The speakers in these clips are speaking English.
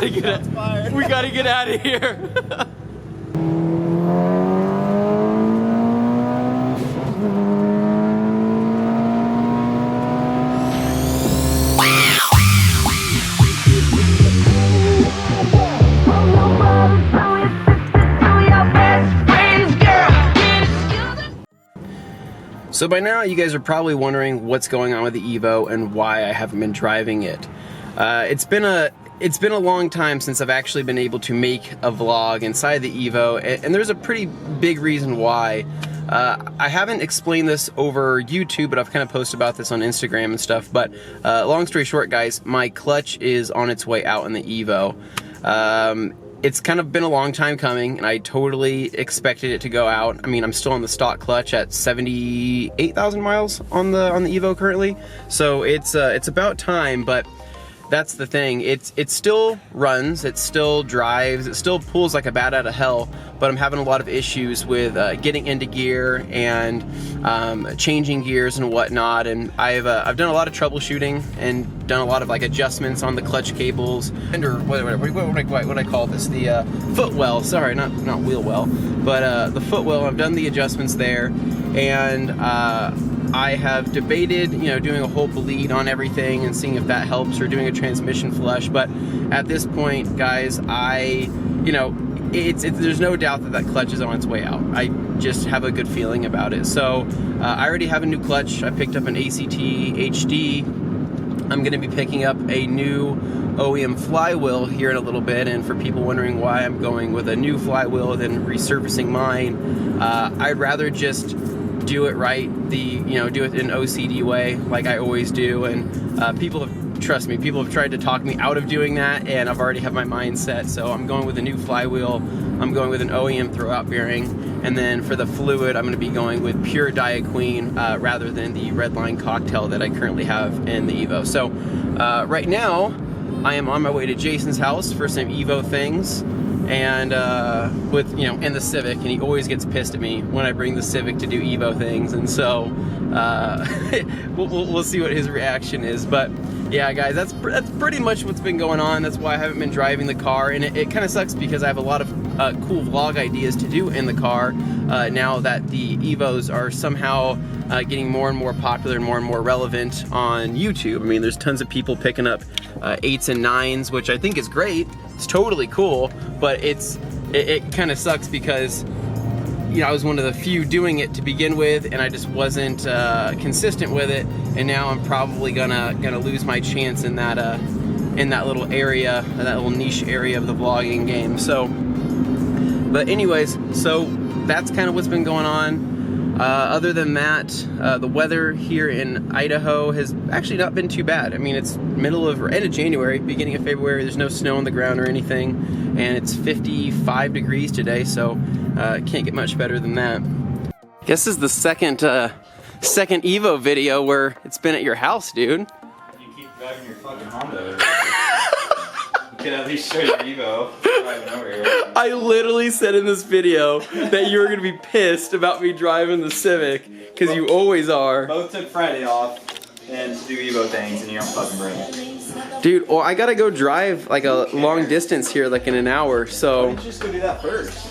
gotta get out of here. So by now you guys are probably wondering what's going on with the Evo and why I haven't been driving it. It's been a long time since I've actually been able to make a vlog inside the Evo, and there's a pretty big reason why. I haven't explained this over YouTube, but I've kind of posted about this on Instagram and stuff. But long story short, guys, my clutch is on its way out in the Evo. It's kind of been a long time coming, and I totally expected it to go out. I mean, I'm still on the stock clutch at 78,000 miles on the Evo currently, so it's about time. But that's the thing. It still runs, it still drives, it still pulls like a bat out of hell. But I'm having a lot of issues with getting into gear and changing gears and whatnot. And I've done a lot of troubleshooting and done a lot of like adjustments on the clutch cables or what I call this, the footwell. Sorry, not wheel well, but the footwell. I've done the adjustments there, and I have debated, you know, doing a whole bleed on everything and seeing if that helps, or doing a transmission flush. But at this point, guys, there's no doubt that clutch is on its way out. I just have a good feeling about it. So I already have a new clutch. I picked up an ACT HD. I'm going to be picking up a new OEM flywheel here in a little bit. And for people wondering why I'm going with a new flywheel than resurfacing mine, I'd rather just do it right, do it in an OCD way like I always do. And trust me, people have tried to talk me out of doing that, and I've already have my mind set. So I'm going with a new flywheel. I'm going with an OEM throwout bearing, and then for the fluid, I'm going to be going with pure Diaqueen rather than the Redline cocktail that I currently have in the Evo. So right now, I am on my way to Jason's house for some Evo things, and in the Civic, and he always gets pissed at me when I bring the Civic to do Evo things, and so we'll see what his reaction is. But yeah, guys, that's pretty much what's been going on. That's why I haven't been driving the car, and it kind of sucks because I have a lot of cool vlog ideas to do in the car now that the Evos are somehow getting more and more popular and more relevant on YouTube. I mean, there's tons of people picking up 8s and 9s, which I think is great. It's totally cool, but it kind of sucks because, you know, I was one of the few doing it to begin with, and I just wasn't consistent with it. And now I'm probably gonna lose my chance in that little area, that little niche area of the vlogging game. So, but anyways, so that's kind of what's been going on. Other than that, the weather here in Idaho has actually not been too bad. I mean, it's end of January, beginning of February. There's no snow on the ground or anything, and it's 55 degrees today, so can't get much better than that. I guess this is the second Evo video where it's been at your house, dude. You keep driving your fucking Honda. You could at least show your Evo driving over here. I literally said in this video that you were gonna be pissed about me driving the Civic, because you always are. Both took Friday off and to do Evo things, and you don't fucking bring it. Dude, well, I gotta go drive like a long distance here, like in an hour, so. Why don't you just go do that first?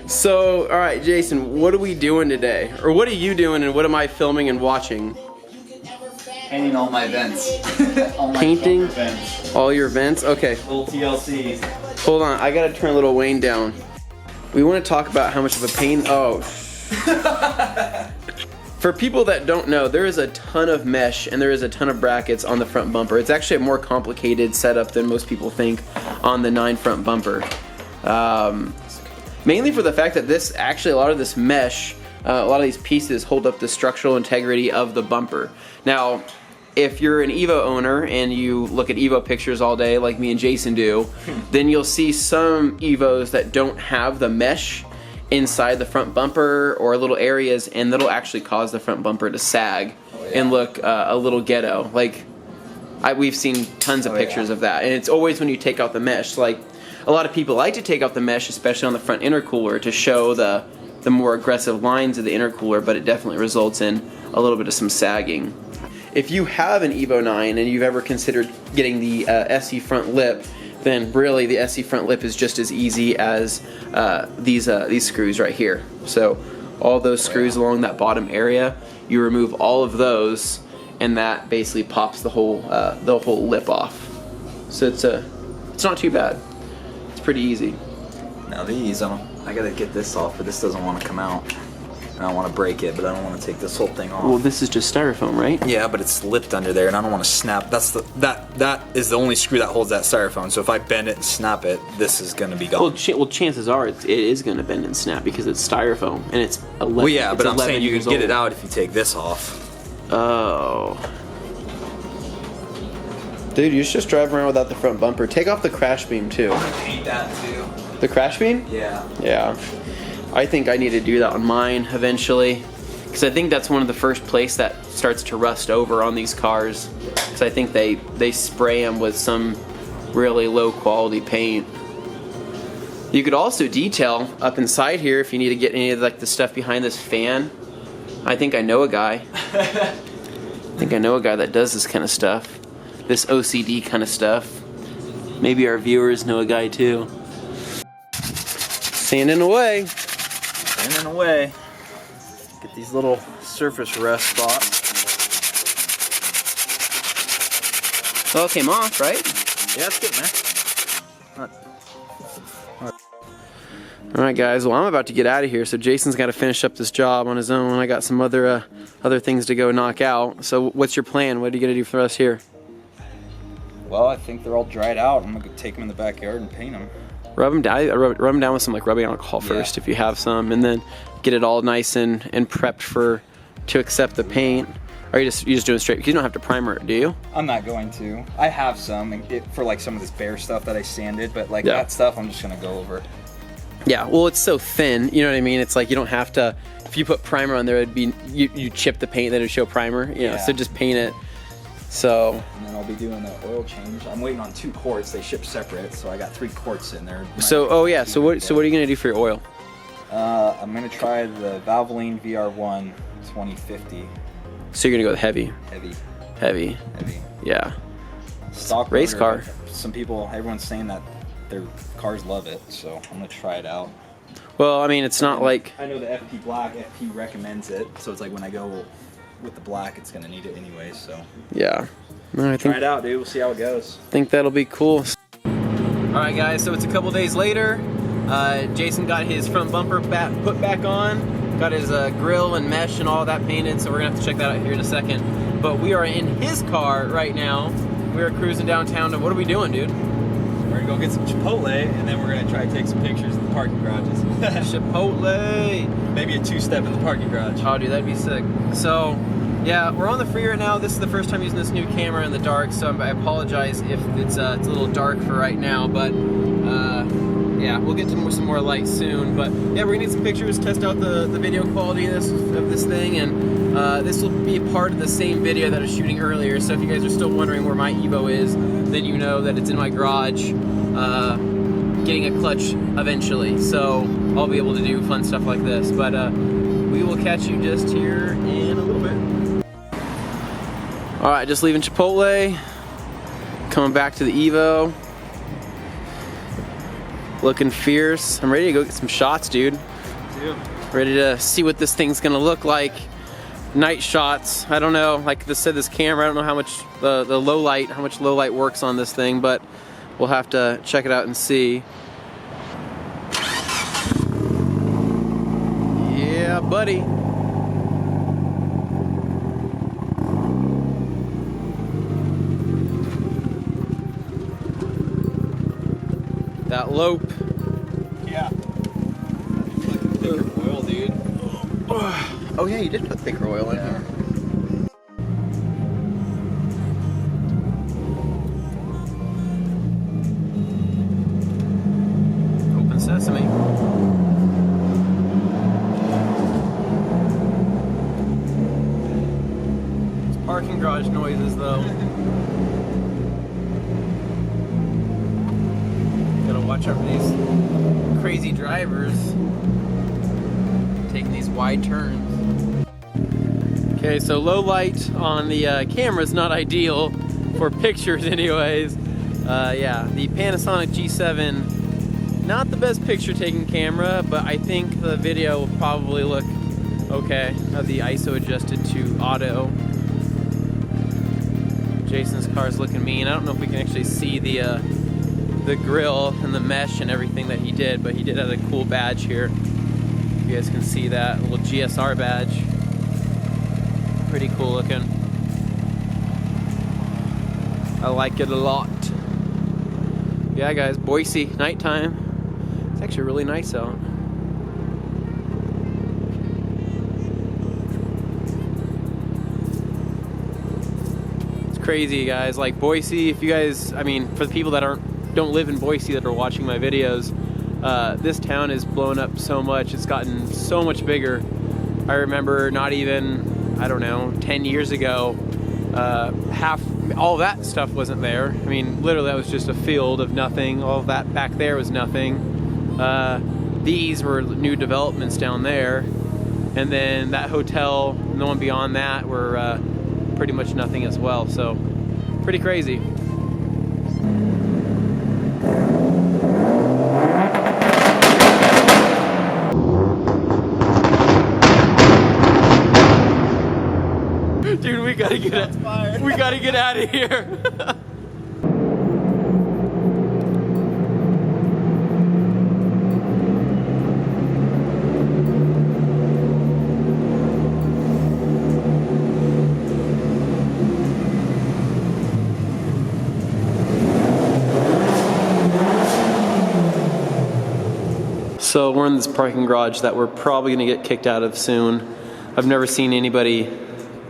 So, alright, Jason, what are we doing today? Or what are you doing, and what am I filming and watching? Painting all my vents. All my Painting vents. all your vents? Okay. Little TLC. Hold on, I gotta turn little Wayne down. We want to talk about how much of a pain. Oh. For people that don't know, there is a ton of mesh and there is a ton of brackets on the front bumper. It's actually a more complicated setup than most people think on the 9 front bumper. Mainly for the fact that a lot of this mesh, a lot of these pieces hold up the structural integrity of the bumper. Now, if you're an Evo owner and you look at Evo pictures all day like me and Jason do, then you'll see some Evos that don't have the mesh inside the front bumper or little areas, and that'll actually cause the front bumper to sag and look a little ghetto. Like, we've seen tons of pictures of that, and it's always when you take out the mesh. Like, a lot of people like to take out the mesh, especially on the front intercooler, to show the more aggressive lines of the intercooler, but it definitely results in a little bit of some sagging. If you have an Evo 9 and you've ever considered getting the SE front lip, then really the SE front lip is just as easy as these screws right here. So all those screws along that bottom area, you remove all of those, and that basically pops the whole lip off. So it's not too bad. It's pretty easy. Now these, I gotta get this off, but this doesn't want to come out. And I want to break it, but I don't want to take this whole thing off. Well, this is just styrofoam, right? Yeah, but it's lipped under there, and I don't want to snap. That is the only screw that holds that styrofoam. So if I bend it and snap it, this is gonna be gone. Well, chances are it is going to bend and snap because it's styrofoam and it's 11. Well, yeah, it's but I'm saying you can get it old. out if you take this off. Oh. Dude, you should just drive around without the front bumper. Take off the crash beam too. I'm gonna paint that too. The crash beam? Yeah. Yeah. I think I need to do that on mine eventually, because I think that's one of the first place that starts to rust over on these cars, because I think they spray them with some really low quality paint. You could also detail up inside here if you need to get any of like the stuff behind this fan. I think I know a guy. I think I know a guy that does this kind of stuff, this OCD kind of stuff. Maybe our viewers know a guy too. Sanding away. Sanding away. Get these little surface rust spots. It all came off, right? Yeah, it's getting there. Alright guys, well I'm about to get out of here, so Jason's got to finish up this job on his own. I got some other things to go knock out. So what's your plan? What are you going to do for us here? Well, I think they're all dried out. I'm going to take them in the backyard and paint them. Rub them down. Rub them down with some like rubbing alcohol first, if you have some, and then get it all nice and prepped to accept the paint. Or you just doing it straight? Because you don't have to primer it, do you? I'm not going to. I have some for like some of this bare stuff that I sanded, but like that stuff I'm just going to go over. Yeah, well it's so thin, you know what I mean? It's like you don't have to, if you put primer on there, it'd be, you chip the paint, then it'd show primer, you know, so just paint it. So. And then I'll be doing the oil change. I'm waiting on 2 quarts, they ship separate, so I got 3 quarts in there. So, oh yeah, so what are you gonna do for your oil? I'm gonna try the Valvoline VR1 2050. So you're gonna go with heavy? Heavy. Yeah. Stock race motor, car. Some people, everyone's saying that their cars love it, so I'm gonna try it out. Well, I mean, it's not like... I know the FP Black, FP recommends it, so it's like when I go with the black, it's gonna need it anyway, so. Yeah. No, Try it out, dude, we'll see how it goes. I think that'll be cool. Alright guys, so it's a couple days later. Jason got his front bumper put back on, got his grill and mesh and all that painted, so we're gonna have to check that out here in a second. But we are in his car right now. We are cruising downtown, and what are we doing, dude? We're gonna go get some Chipotle, and then we're gonna try to take some pictures in the parking garages. Chipotle! Maybe a 2-step in the parking garage. Oh dude, that'd be sick. So, yeah, we're on the free right now. This is the first time using this new camera in the dark, so I apologize if it's a little dark for right now, but yeah, we'll get to some more light soon. But yeah, we're gonna get some pictures, test out the video quality of this thing, and this will be a part of the same video that I was shooting earlier. So if you guys are still wondering where my Evo is, then you know that it's in my garage, getting a clutch eventually. So I'll be able to do fun stuff like this. But we will catch you just here in a little bit. All right, just leaving Chipotle, coming back to the Evo. Looking fierce. I'm ready to go get some shots, dude. Ready to see what this thing's gonna look like. Night shots. I don't know. Like I said, this camera, I don't know how much the low light, how much low light works on this thing, but we'll have to check it out and see. Yeah, buddy. That lope. Yeah. Thicker oil, dude. Oh yeah, you did put thicker oil in here. Open sesame. It's parking garage noises though. Gotta watch out for these crazy drivers taking these wide turns. Okay, so low light on the camera is not ideal for pictures anyways. Yeah, the Panasonic G7, not the best picture taking camera, but I think the video will probably look okay. Have the ISO adjusted to auto. Jason's car's looking mean. I don't know if we can actually see the grill and the mesh and everything that he did, but he did have a cool badge here. You guys can see that, a little GSR badge. Pretty cool looking. I like it a lot. Yeah guys, Boise, nighttime. It's actually really nice out. It's crazy guys, like Boise, if you guys, I mean, for the people that don't live in Boise that are watching my videos, this town has blown up so much. It's gotten so much bigger. I remember not even, I don't know, 10 years ago, all that stuff wasn't there. I mean, literally that was just a field of nothing. All of that back there was nothing. These were new developments down there. And then that hotel, and the one beyond that were pretty much nothing as well. So, pretty crazy. Dude, we gotta get out of here. So we're in this parking garage that we're probably gonna get kicked out of soon. I've never seen anybody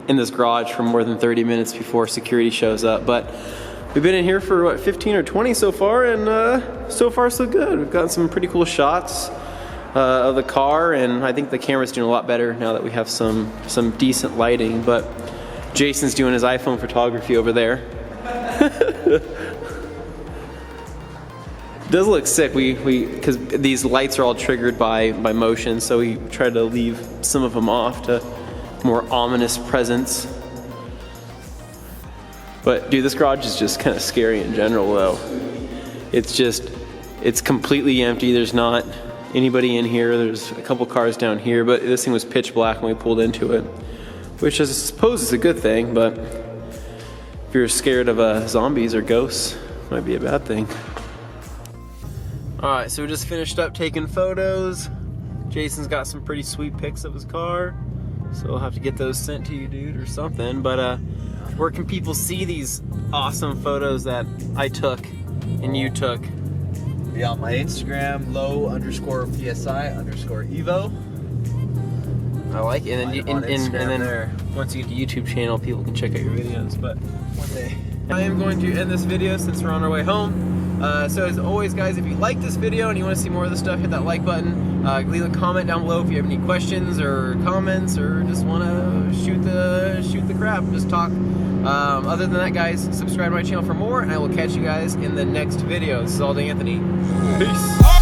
in this garage for more than 30 minutes before security shows up, but we've been in here for what, 15 or 20 so far, and so far so good. We've gotten some pretty cool shots of the car, and I think the camera's doing a lot better now that we have some decent lighting. But Jason's doing his iPhone photography over there. It does look sick. Because these lights are all triggered by motion, so we tried to leave some of them off to more ominous presence. But dude, this garage is just kind of scary in general though. It's completely empty. There's not anybody in here. There's a couple cars down here, but this thing was pitch black when we pulled into it, which I suppose is a good thing, but if you're scared of zombies or ghosts, it might be a bad thing. Alright, so we just finished up taking photos. Jason's got some pretty sweet pics of his car, so I'll have to get those sent to you, dude, or something. But where can people see these awesome photos that I took and you took? Be on my Instagram, low_PSI_Evo. I like it. And then there. Once you get to YouTube channel, people can check out your videos. But one day I am going to end this video since we're on our way home. So as always guys, if you like this video and you want to see more of this stuff, hit that like button. Leave a comment down below if you have any questions or comments, or just want to shoot the crap, just talk. Other than that guys, subscribe to my channel for more, and I will catch you guys in the next video. This is ALLDAYANTHONY. Peace.